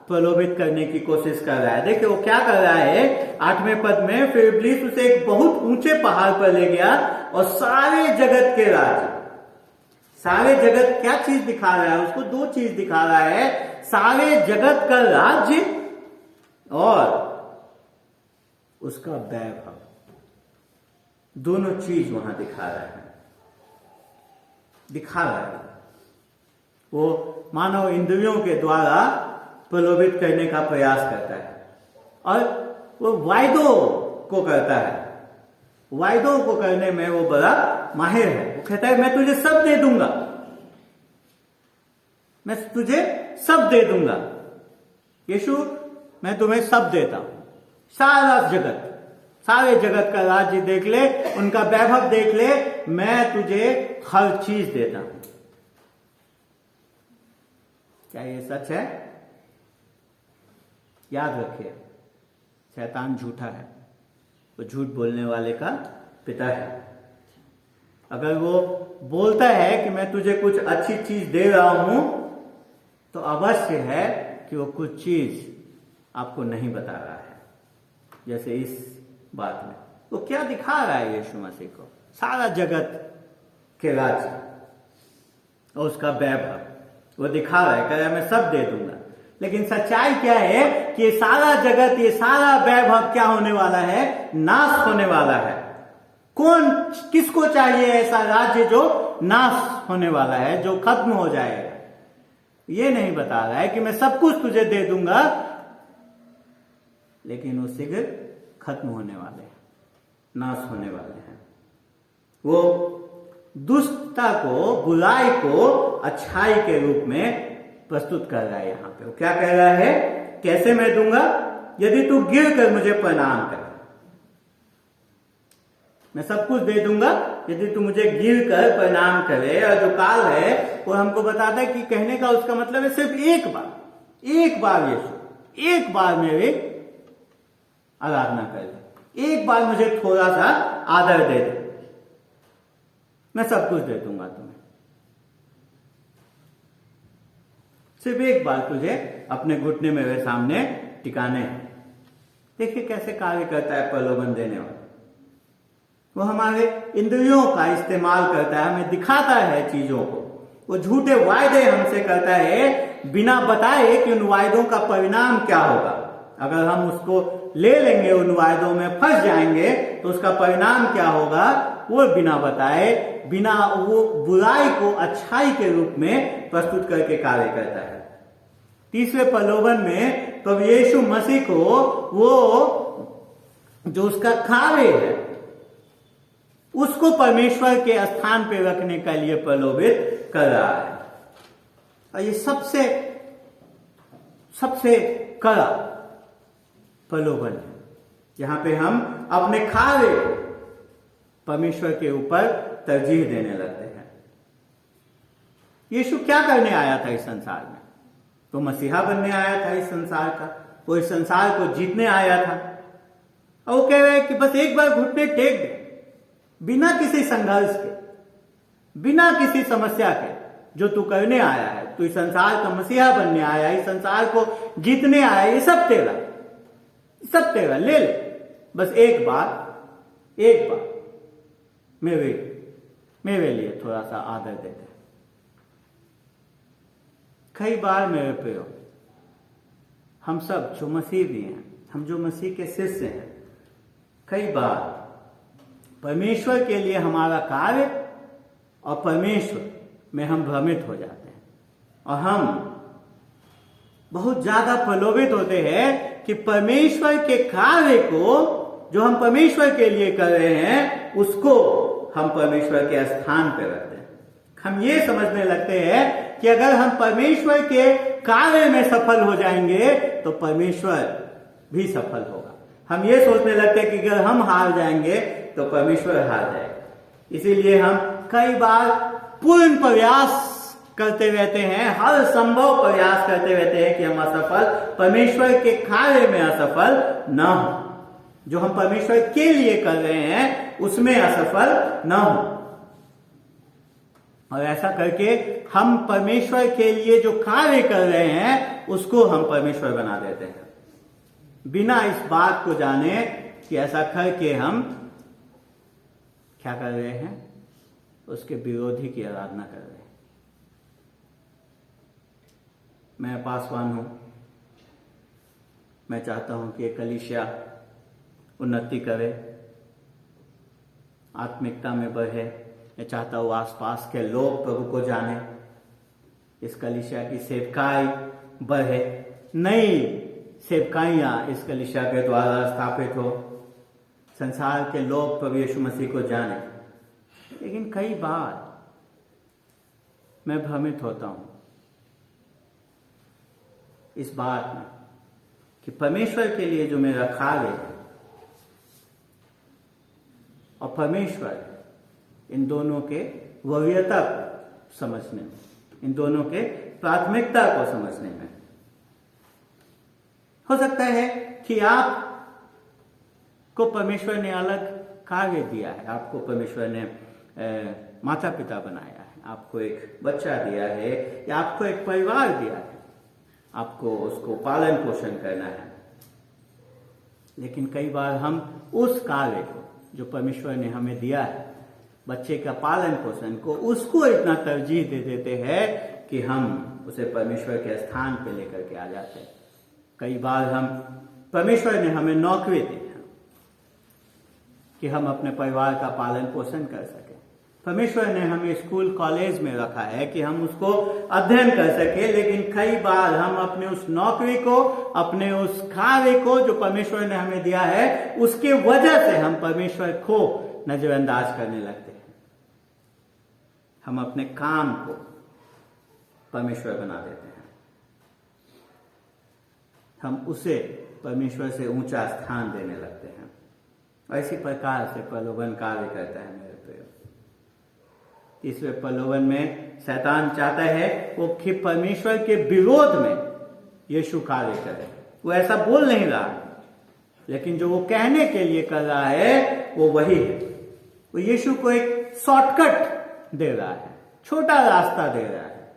प्रलोभित करने की कोशिश कर रहा है। देखिए वो क्या कर रहा है। 8वें पद में, फिर इब्लीस उसे एक बहुत ऊंचे पहाड़ पर ले गया और सारे जगत के राज्य, सारे जगत क्या चीज दिखा रहा है उसको? दो चीज दिखा रहा है, सारे जगत का राज्य और उसका वैभव। दोनों चीज वहां दिखा रहा है। वो मानव इंद्रियों के द्वारा प्रलोभित करने का प्रयास करता है और वो वायदों को करता है। वायदों को करने में वो बड़ा माहिर है। वो कहता है मैं तुझे सब दे दूंगा, मैं तुझे सब दे दूंगा। यीशु मैं तुम्हें सब देता हूं, सारा जगत, सारे जगत का राज्य देख ले, उनका वैभव देख ले, मैं तुझे हर चीज देता हूं। क्या ये सच है? याद रखिए, शैतान झूठा है, वो झूठ बोलने वाले का पिता है। अगर वो बोलता है कि मैं तुझे कुछ अच्छी चीज दे रहा हूं, तो अवश्य है कि वो कुछ चीज आपको नहीं बता रहा है। जैसे इस बात में वो क्या दिखा रहा है यीशु मसीह को? सारा जगत के राज्य और उसका वैभव वो दिखा रहा है, कह रहा है मैं सब दे दूंगा। लेकिन सच्चाई क्या है कि ये सारा जगत, ये सारा वैभव क्या होने वाला है? नाश होने वाला है। कौन, किसको चाहिए ऐसा राज्य जो नाश होने वाला है, जो खत्म हो जाएगा? ये नहीं बता रहा है कि मैं सब कुछ तुझे दे दूंगा, लेकिन वो शीघ्र खत्म होने वाले हैं, नाश होने वाले हैं। वो दुष्टता को, बुराई को अच्छाई के रूप में प्रस्तुत कर रहा है। यहां पे वो क्या कह रहा है? कैसे मैं दूंगा? यदि तू गिर कर मुझे प्रणाम कर, मैं सब कुछ दे दूंगा यदि तू मुझे गिर कर प्रणाम करे। और जो काल है वो हमको बताता है कि कहने का उसका मतलब है सिर्फ एक बार यीशु, एक बार मेरे आराधना कर दे, एक बार मुझे थोड़ा सा आदर दे दे, मैं सब कुछ दे दूंगा तुम्हें। सिर्फ एक बार तुझे अपने घुटने मेरे सामने टिकाने हैं। देखिए कैसे कार्य करता है प्रलोभन देने वाला। वो हमारे इंद्रियों का इस्तेमाल करता है, हमें दिखाता है चीजों को। वो झूठे वायदे हमसे करता है बिना बताए कि उन वायदों का परिणाम क्या होगा। अगर हम उसको ले लेंगे, उन वायदों में फंस जाएंगे, तो उसका परिणाम क्या होगा वो बिना बताए, बिना वो बुराई को अच्छाई के रूप में प्रस्तुत करके कार्य करता है। तीसरे प्रलोभन में तो यीशु मसीह को वो जो उसका कार्य है उसको परमेश्वर के स्थान पे रखने के लिए प्रलोभित कर रहा है। और ये सबसे कड़ा प्रलोभन है, जहां पे हम अपने कार्य को परमेश्वर के ऊपर तरजीह देने लगते हैं। यीशु क्या करने आया था इस संसार में? तो मसीहा बनने आया था इस संसार का, वो इस संसार को जीतने आया था। और वो कह रहे हैं कि बस एक बार घुटने टेक दे, बिना किसी संघर्ष के, बिना किसी समस्या के, जो तू करने आया है, तू इस संसार का मसीहा बनने आया, इस संसार को जीतने आया, ये सब तेरा ले ले, बस एक बार मेरे लिए थोड़ा सा आदर दे दे। कई बार मेरे प्रियो, हम सब जो मसीह भी हैं, हम जो मसीह के शिष्य हैं, कई बार परमेश्वर के लिए हमारा कार्य और परमेश्वर में हम भ्रमित हो जाते हैं। और हम बहुत ज्यादा प्रलोभित होते हैं कि परमेश्वर के कार्य को, जो हम परमेश्वर के लिए कर रहे हैं, उसको हम परमेश्वर के स्थान पर रखते हैं। हम ये समझने लगते हैं कि अगर हम परमेश्वर के कार्य में सफल हो जाएंगे तो परमेश्वर भी सफल होगा। हम ये सोचने लगते हैं कि अगर हम हार जाएंगे तो परमेश्वर हार जाएगा। इसीलिए हम कई बार पूर्ण प्रयास करते रहते हैं, हर संभव प्रयास करते रहते हैं कि हम असफल, परमेश्वर के कार्य में असफल न हो, जो हम परमेश्वर के लिए कर रहे हैं उसमें असफल न हो। और ऐसा करके हम परमेश्वर के लिए जो कार्य कर रहे हैं उसको हम परमेश्वर बना देते हैं, बिना इस बात को जाने कि ऐसा करके हम क्या कर रहे हैं, उसके विरोधी की आराधना कर रहे हैं। मैं पासवान हूं, मैं चाहता हूं कि एक कलीसिया उन्नति करे, आत्मिकता में बढ़े। मैं चाहता हूं आसपास के लोग प्रभु को जाने, इस कलीसिया की सेवकाई बढ़े, नई सेवकाइयां इस कलीसिया के द्वारा स्थापित हो, संसार के लोग प्रभु यीशु मसीह को जाने। लेकिन कई बार मैं भ्रमित होता हूं इस बात में कि परमेश्वर के लिए जो मेरा कार्य है और परमेश्वर, इन दोनों के वरीयता को समझने में, इन दोनों के प्राथमिकता को समझने में हो सकता है कि आप को परमेश्वर ने अलग कार्य दिया है, आपको परमेश्वर ने माता पिता बनाया है, आपको एक बच्चा दिया है या आपको एक परिवार दिया है, आपको उसको पालन पोषण करना है। लेकिन कई बार हम उस कार्य को जो परमेश्वर ने हमें दिया है, बच्चे का पालन पोषण को, उसको इतना तरजीह दे देते हैं कि हम उसे परमेश्वर के स्थान पे लेकर के आ जाते हैं। कई बार हम, परमेश्वर ने हमें नौकरी दी है कि हम अपने परिवार का पालन पोषण कर सकें। परमेश्वर ने हमें स्कूल कॉलेज में रखा है कि हम उसको अध्ययन कर सके, लेकिन कई बार हम अपने उस नौकरी को, अपने उस कार्य को जो परमेश्वर ने हमें दिया है, उसके वजह से हम परमेश्वर को नजरअंदाज करने लगते हैं। हम अपने काम को परमेश्वर बना देते हैं, हम उसे परमेश्वर से ऊंचा स्थान देने लगते हैं। इसी प्रकार से प्रलोभन कार्य करता है मेरे प्रिय। तीसरे प्रलोभन में शैतान चाहता है वो कि परमेश्वर के विरोध में यीशु कार्य करे। वो ऐसा बोल नहीं रहा, लेकिन जो वो कहने के लिए कर रहा है वो वही है। वो यीशु को एक शॉर्टकट दे रहा है, छोटा रास्ता दे रहा है।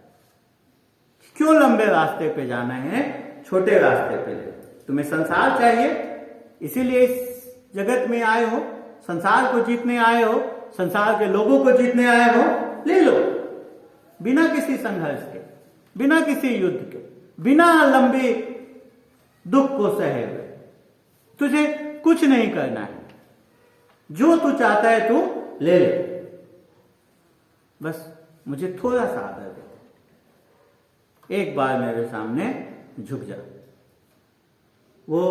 क्यों लंबे रास्ते पे जाना है, छोटे रास्ते पे ले। तुम्हें संसार चाहिए, इसीलिए इस जगत में आए हो, संसार को जीतने आए हो, संसार के लोगों को जीतने आए हो, ले लो। बिना किसी संघर्ष के, बिना किसी युद्ध के, बिना लंबे दुख को सहे हुए। तुझे कुछ नहीं करना है, जो तू चाहता है तू ले ले, बस मुझे थोड़ा सा आदर दे, एक बार मेरे सामने झुक जा। वो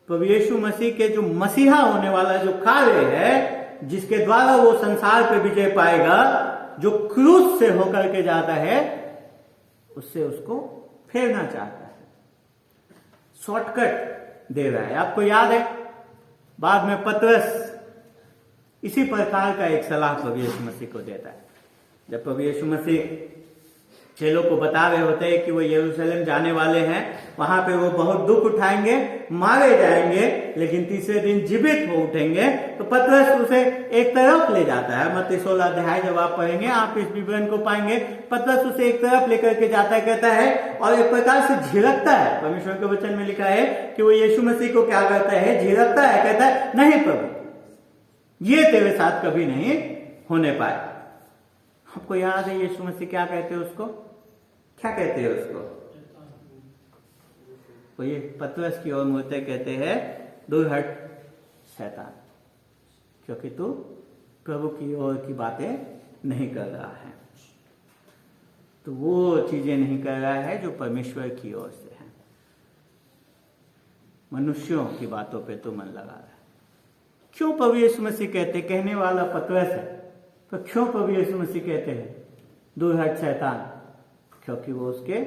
प्रभु यीशु मसीह के जो मसीहा होने वाला जो कार्य है, जिसके द्वारा वो संसार पे विजय पाएगा, जो क्रूस से होकर के जाता है, उससे उसको फेरना चाहता है, शॉर्टकट दे रहा है। आपको याद है बाद में पतरस इसी प्रकार का एक सलाह प्रभु यीशु मसीह को देता है। जब प्रभु यीशु मसीह चेलों को बता रहे होते हैं कि वो यरूशलेम जाने वाले हैं, वहां पे वो बहुत दुख उठाएंगे, मारे जाएंगे, लेकिन तीसरे दिन जीवित हो उठेंगे, तो पतरस उसे एक तरफ ले जाता है। मत्ती 16 अध्याय जब आप पढ़ेंगे आप इस विवरण को पाएंगे। पतरस उसे एक तरफ लेकर के जाता है, कहता है, और एक प्रकार से झिड़कता है। परमेश्वर के वचन में लिखा है कि वो यीशु मसीह को क्या करता है, झिड़कता है, कहता है, नहीं प्रभु, ये तेरे साथ कभी नहीं होने पाए। आपको याद है यीशु मसीह क्या कहते हैं उसको, क्या कहते हैं उसको? तो ये पतरस की ओर मुड़ते कहते हैं, दूर हट शैतान, क्योंकि तू प्रभु की ओर की बातें नहीं कर रहा है। तो वो चीजें नहीं कर रहा है जो परमेश्वर की ओर से है। मनुष्यों की बातों पे तो मन लगा रहा है। क्यों प्रभु यीशु मसीह कहते, कहने वाला पतरस है, तो क्यों प्रभु यीशु मसीह कहते हैं दूर हट शैतान? क्योंकि वो उसके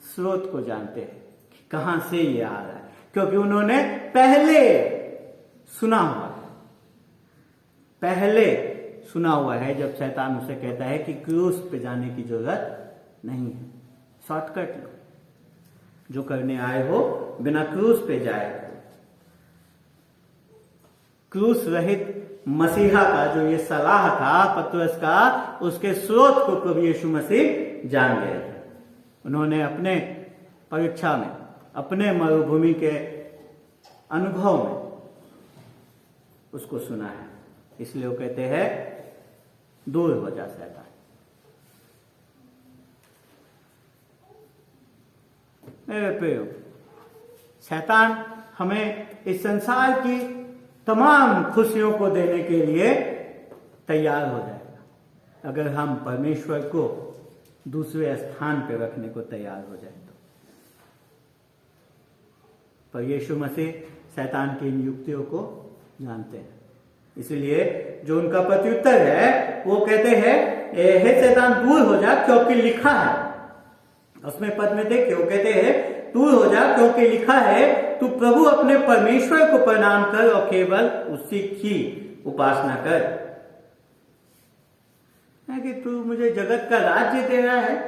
स्रोत को जानते हैं कि कहां से ये आ रहा है, क्योंकि उन्होंने पहले सुना हुआ है जब शैतान उसे कहता है कि क्रूस पे जाने की जरूरत नहीं है, शॉर्टकट लो, जो करने आए हो बिना क्रूस पे जाए। क्रूस रहित मसीहा का जो ये सलाह था पतरस का, उसके स्रोत को प्रभु यीशु मसीह जान गए थे। उन्होंने अपने परीक्षा में, अपने मरुभूमि के अनुभव में उसको सुना है, इसलिए वो कहते हैं दूर हो जा शैतान। मेरे प्रियो, शैतान हमें इस संसार की तमाम खुशियों को देने के लिए तैयार हो जाएगा अगर हम परमेश्वर को दूसरे स्थान पर रखने को तैयार हो जाए तो। पर यीशु मसीह शैतान की इन युक्तियों को जानते हैं, इसलिए जो उनका प्रत्युत्तर है वो कहते हैं, हे शैतान दूर हो जा क्योंकि लिखा है। उसमें पद में देखिए वो कहते हैं दूर हो जा क्योंकि लिखा है, तू प्रभु अपने परमेश्वर को प्रणाम कर और केवल उसी की उपासना कर। है कि तू मुझे जगत का राज्य दे रहा है,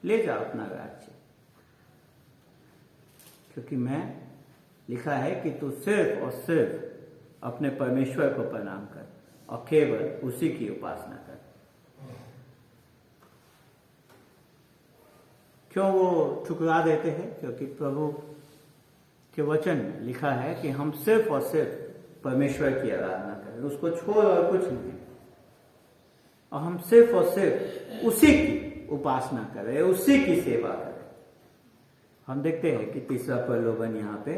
ले जा अपना राज्य, क्योंकि मैं लिखा है कि तू सिर्फ और सिर्फ अपने परमेश्वर को प्रणाम कर और केवल उसी की उपासना कर। क्यों वो ठुकरा देते हैं? क्योंकि प्रभु के वचन में लिखा है कि हम सिर्फ और सिर्फ परमेश्वर की आराधना करें, उसको छोड़ और कुछ नहीं, और हम सिर्फ और सिर्फ उसी की उपासना करें, उसी की सेवा करें। हम देखते हैं कि तीसरा प्रलोभन यहाँ पे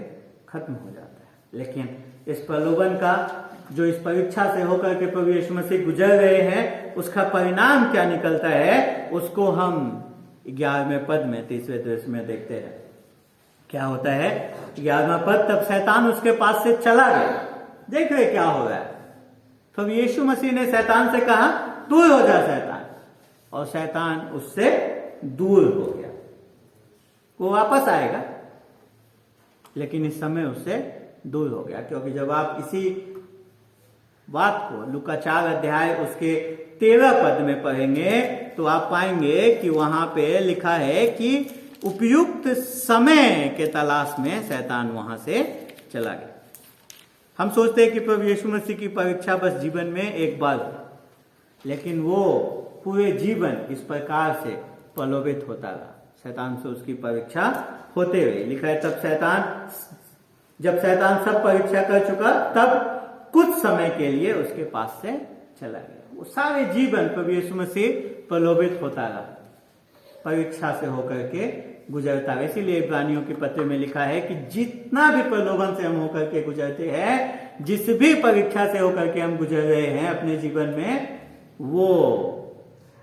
खत्म हो जाता है। लेकिन इस प्रलोभन का जो इस परीक्षा से होकर के प्रभु यीशु मसीह गुजर रहे हैं, उसका परिणाम क्या निकलता है, उसको हम 11वें पद में 30वें दृश्य में देखते हैं। क्या होता है 11वां पद, तब शैतान उसके पास से चला गया। देख रहे क्या हो रहा है? तब यीशु मसीह ने शैतान से कहा दूर हो जा शैतान, और शैतान उससे दूर हो गया। वो वापस आएगा लेकिन इस समय उससे दूर हो गया, क्योंकि जब आप इसी बात को लूका 4 अध्याय उसके 13 पद में पढ़ेंगे तो आप पाएंगे कि वहां पे लिखा है कि उपयुक्त समय के तलाश में शैतान वहां से चला गया। हम सोचते हैं कि प्रभु यीशु मसीह की परीक्षा बस जीवन में एक बार हुई, लेकिन वो पूरे जीवन इस प्रकार से प्रलोभित होता रहा। शैतान से उसकी परीक्षा होते हुए लिखा है, जब शैतान सब परीक्षा कर चुका तब कुछ समय के लिए उसके पास से चला गया। वो सारे जीवन प्रभु यीशु मसीह प्रलोभित होता रहा, परीक्षा से होकर के गुजरता है। इसीलिए इब्रानियों के पत्र में लिखा है कि जितना भी प्रलोभन से हम होकर के गुजरते हैं, जिस भी परीक्षा से होकर के हम गुजर रहे हैं अपने जीवन में, वो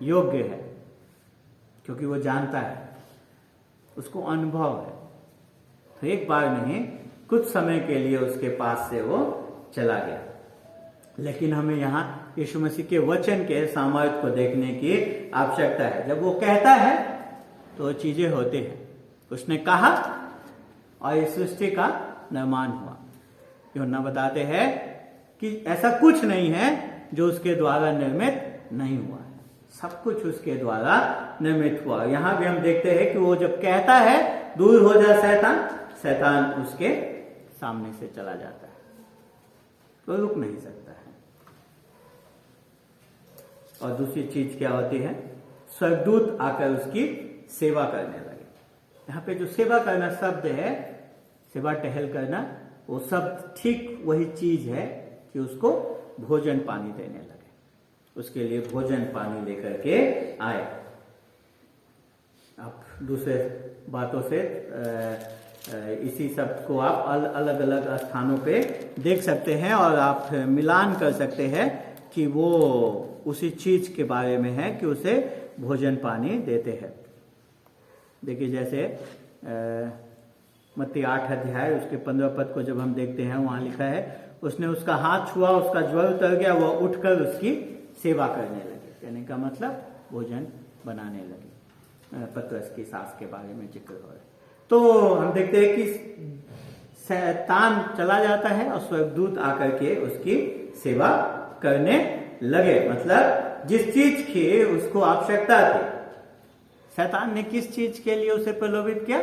योग्य है, क्योंकि वो जानता है, उसको अनुभव है। तो एक बार नहीं, कुछ समय के लिए उसके पास से वो चला गया। लेकिन हमें यहाँ यीशु मसीह के वचन के सामर्थ्य को देखने की आवश्यकता है। जब वो कहता है तो चीजें होती हैं। उसने कहा और इस सृष्टि का निर्माण हुआ। यूहन्ना बताते हैं कि ऐसा कुछ नहीं है जो उसके द्वारा निर्मित नहीं हुआ है, सब कुछ उसके द्वारा निर्मित हुआ। यहां भी हम देखते हैं कि वो जब कहता है दूर हो जा शैतान, शैतान उसके सामने से चला जाता है, तो रुक नहीं सकता है। और दूसरी चीज क्या होती है, स्वर्गदूत आकर उसकी सेवा करने लगे। यहाँ पे जो सेवा करना शब्द है, सेवा टहल करना, वो शब्द ठीक वही चीज है कि उसको भोजन पानी देने लगे, उसके लिए भोजन पानी लेकर के आए। आप दूसरे बातों से इसी शब्द को आप अलग अलग स्थानों पे देख सकते हैं और आप मिलान कर सकते हैं कि वो उसी चीज के बारे में है कि उसे भोजन पानी देते हैं। देखिए जैसे मत्ती 8 अध्याय उसके 15 पद को जब हम देखते हैं, वहां लिखा है उसने उसका हाथ छुआ, उसका ज्वर उतर गया, वह उठकर उसकी सेवा करने लगे। कहने का मतलब भोजन बनाने लगे। पतरस की सास के बारे में जिक्र हो रहा है। तो हम देखते हैं कि शैतान चला जाता है और स्वर्गदूत आकर के उसकी सेवा करने लगे। मतलब जिस चीज की उसको आवश्यकता थी, शैतान ने किस चीज के लिए उसे प्रलोभित किया?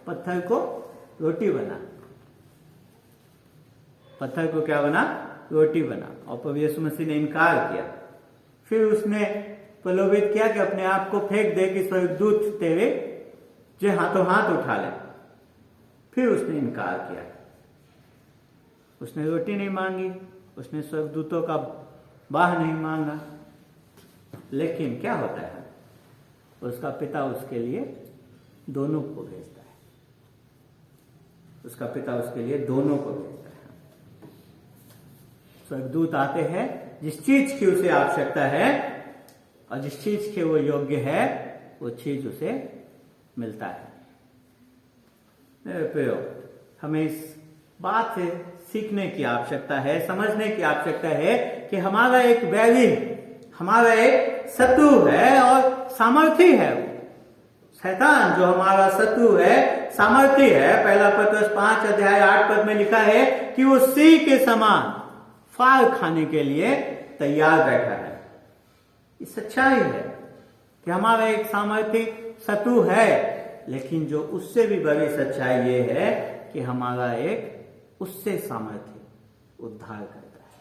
पत्थर को रोटी बना। पत्थर को क्या बना? रोटी बना। और प्रभु यीशु मसीह ने इनकार किया। फिर उसने प्रलोभित किया कि अपने आप को फेंक दे कि स्वर्गदूत तेरे जो हाथों हाथ उठा ले। फिर उसने इनकार किया, उसने रोटी नहीं मांगी, उसने स्वर्गदूतों का बाह नहीं मांगा। लेकिन क्या होता है, उसका पिता उसके लिए दोनों को भेजता है। उसका पिता उसके लिए दोनों को भेजता है। स्वर्गदूत आते हैं, जिस चीज की उसे आवश्यकता है और जिस चीज के वो योग्य है, वो चीज उसे मिलता है। मेरे प्रियो, हमें इस बात से सीखने की आवश्यकता है, समझने की आवश्यकता है कि हमारा एक वैरी, हमारा एक शत्रु है और सामर्थी है। शैतान जो हमारा शत्रु है, सामर्थी है। पहला पत्रस 5 अध्याय 8 पद में लिखा है कि वो सिंह के समान फाड़ खाने के लिए तैयार बैठा है। ये सच्चाई है कि हमारा एक सामर्थी शत्रु है, लेकिन जो उससे भी बड़ी सच्चाई ये है कि हमारा एक उससे सामर्थ्य उद्धार करता है,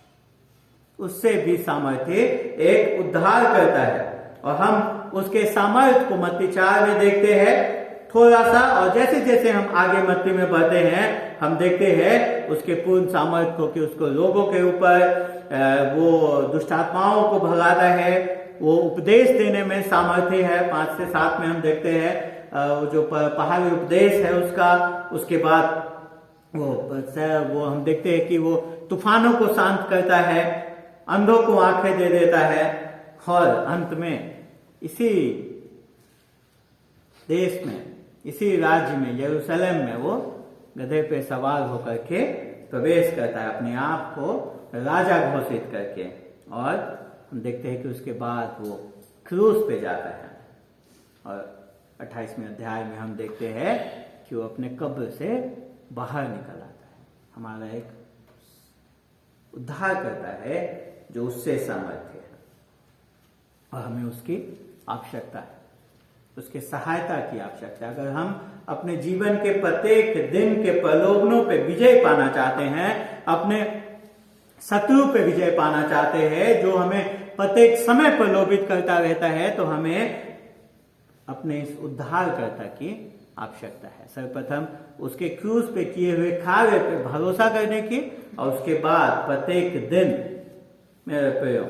उससे भी सामर्थ्य एक उद्धार करता है। और हम उसके सामर्थ्य को मत्ती 4 में देखते हैं थोड़ा सा, और जैसे जैसे हम आगे मत्ती में बढ़ते हैं हम देखते हैं उसके पूर्ण सामर्थ्य को, कि उसको लोगों के ऊपर वो दुष्ट आत्माओं को भगाता है, वो उपदेश देने में सामर्थ्य है। 5 से 7 में हम देखते हैं जो पहाड़ी उपदेश है उसका। उसके बाद वो हम देखते हैं कि वो तूफानों को शांत करता है, अंधों को आंखें दे देता है, और अंत में इसी देश में, इसी राज्य में, यरूशलेम में वो गधे पे सवार होकर के प्रवेश करता है, अपने आप को राजा घोषित करके। और हम देखते हैं कि उसके बाद वो क्रूस पे जाता है, और 28वें अध्याय में हम देखते हैं कि वो अपने कब्र से बाहर निकल आता है। हमारा एक उद्धार करता है जो उससे सामर्थ्य है, और हमें उसकी आवश्यकता है, उसके सहायता की आवश्यकता है। अगर हम अपने जीवन के प्रत्येक दिन के प्रलोभनों पे विजय पाना चाहते हैं, अपने शत्रु पे विजय पाना चाहते हैं जो हमें प्रत्येक समय प्रलोभित करता रहता है, तो हमें अपने इस उद्धारकर्ता की आवश्यकता है। सर्वप्रथम उसके क्रूस पे किए हुए कार्य पे भरोसा करने की, और उसके बाद प्रत्येक दिन मेरे प्रियो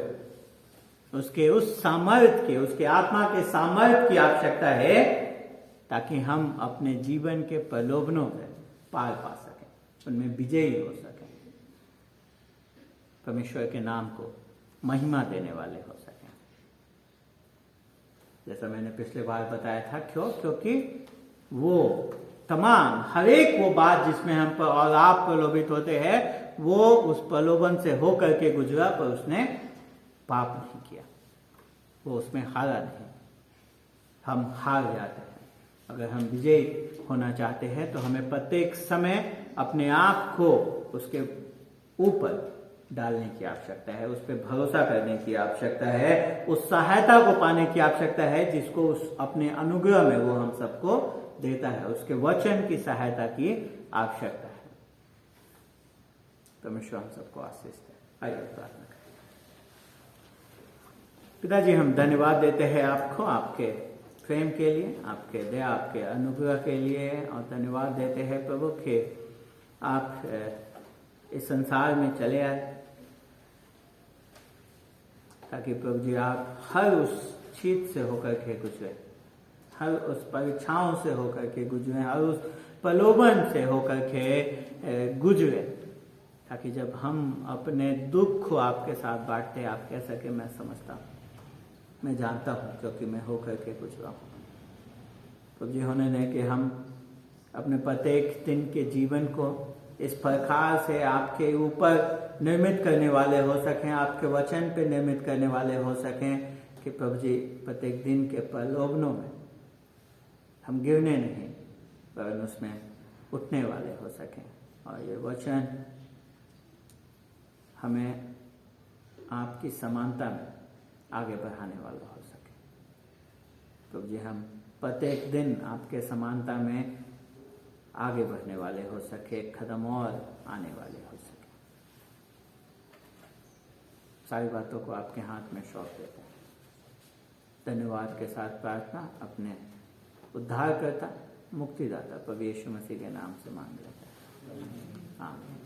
उसके उस सामर्थ्य के, उसके आत्मा के सामर्थ्य की आवश्यकता है, ताकि हम अपने जीवन के प्रलोभनों में पार पा सकें, उनमें विजयी हो सकें, परमेश्वर के नाम को महिमा देने वाले हो सकें। जैसा मैंने पिछले बार बताया था, क्योंकि वो तमाम हर एक वो बात जिसमें हम पर और आप प्रलोभित होते हैं, वो उस प्रलोभन से होकर के गुजरा, पर उसने पाप नहीं किया, वो उसमें हारा नहीं। हम हार जाते हैं। अगर हम विजयी होना चाहते हैं तो हमें प्रत्येक समय अपने आप को उसके ऊपर डालने की आवश्यकता है, उस पर भरोसा करने की आवश्यकता है, उस सहायता को पाने की आवश्यकता है जिसको उस अपने अनुग्रह में वो हम सबको देता है, उसके वचन की सहायता की आवश्यकता है। परमेश्वर हम सबको आशीष दे। आइए प्रार्थना करें। पिताजी, हम धन्यवाद देते हैं आपको, आपके प्रेम के लिए, आपके दया, आपके अनुग्रह के लिए, और धन्यवाद देते हैं प्रभु कि आप इस संसार में चले आए, ताकि प्रभु जी आप हर उस चीज से होकर के गुजरे, हर उस परीक्षाओं से होकर के गुजरे, हर उस प्रलोभन से होकर के गुजरे, ताकि जब हम अपने दुख को आपके साथ बांटते आप कह सके, मैं समझता हूँ, मैं जानता हूँ, क्योंकि मैं होकर के गुजरा हूँ। प्रभु जी, होने दें कि हम अपने प्रत्येक दिन के जीवन को इस प्रकार से आपके ऊपर निर्मित करने वाले हो सकें, आपके वचन पे निर्मित करने वाले हो सकें, कि प्रभु जी प्रत्येक दिन के प्रलोभनों में हम गिरने नहीं, पर उसमें उठने वाले हो सकें, और ये वचन हमें आपकी समानता में आगे बढ़ाने वाला हो सके। प्रभु जी, हम प्रत्येक दिन आपके समानता में आगे बढ़ने वाले हो सके, एक कदम और आने वाले हो सके। सारी बातों को आपके हाथ में सौंप देते हैं। धन्यवाद के साथ प्रार्थना अपने उद्धारकर्ता, मुक्तिदाता प्रभु यीशु मसीह के नाम से मांग लेते हैं। आमीन।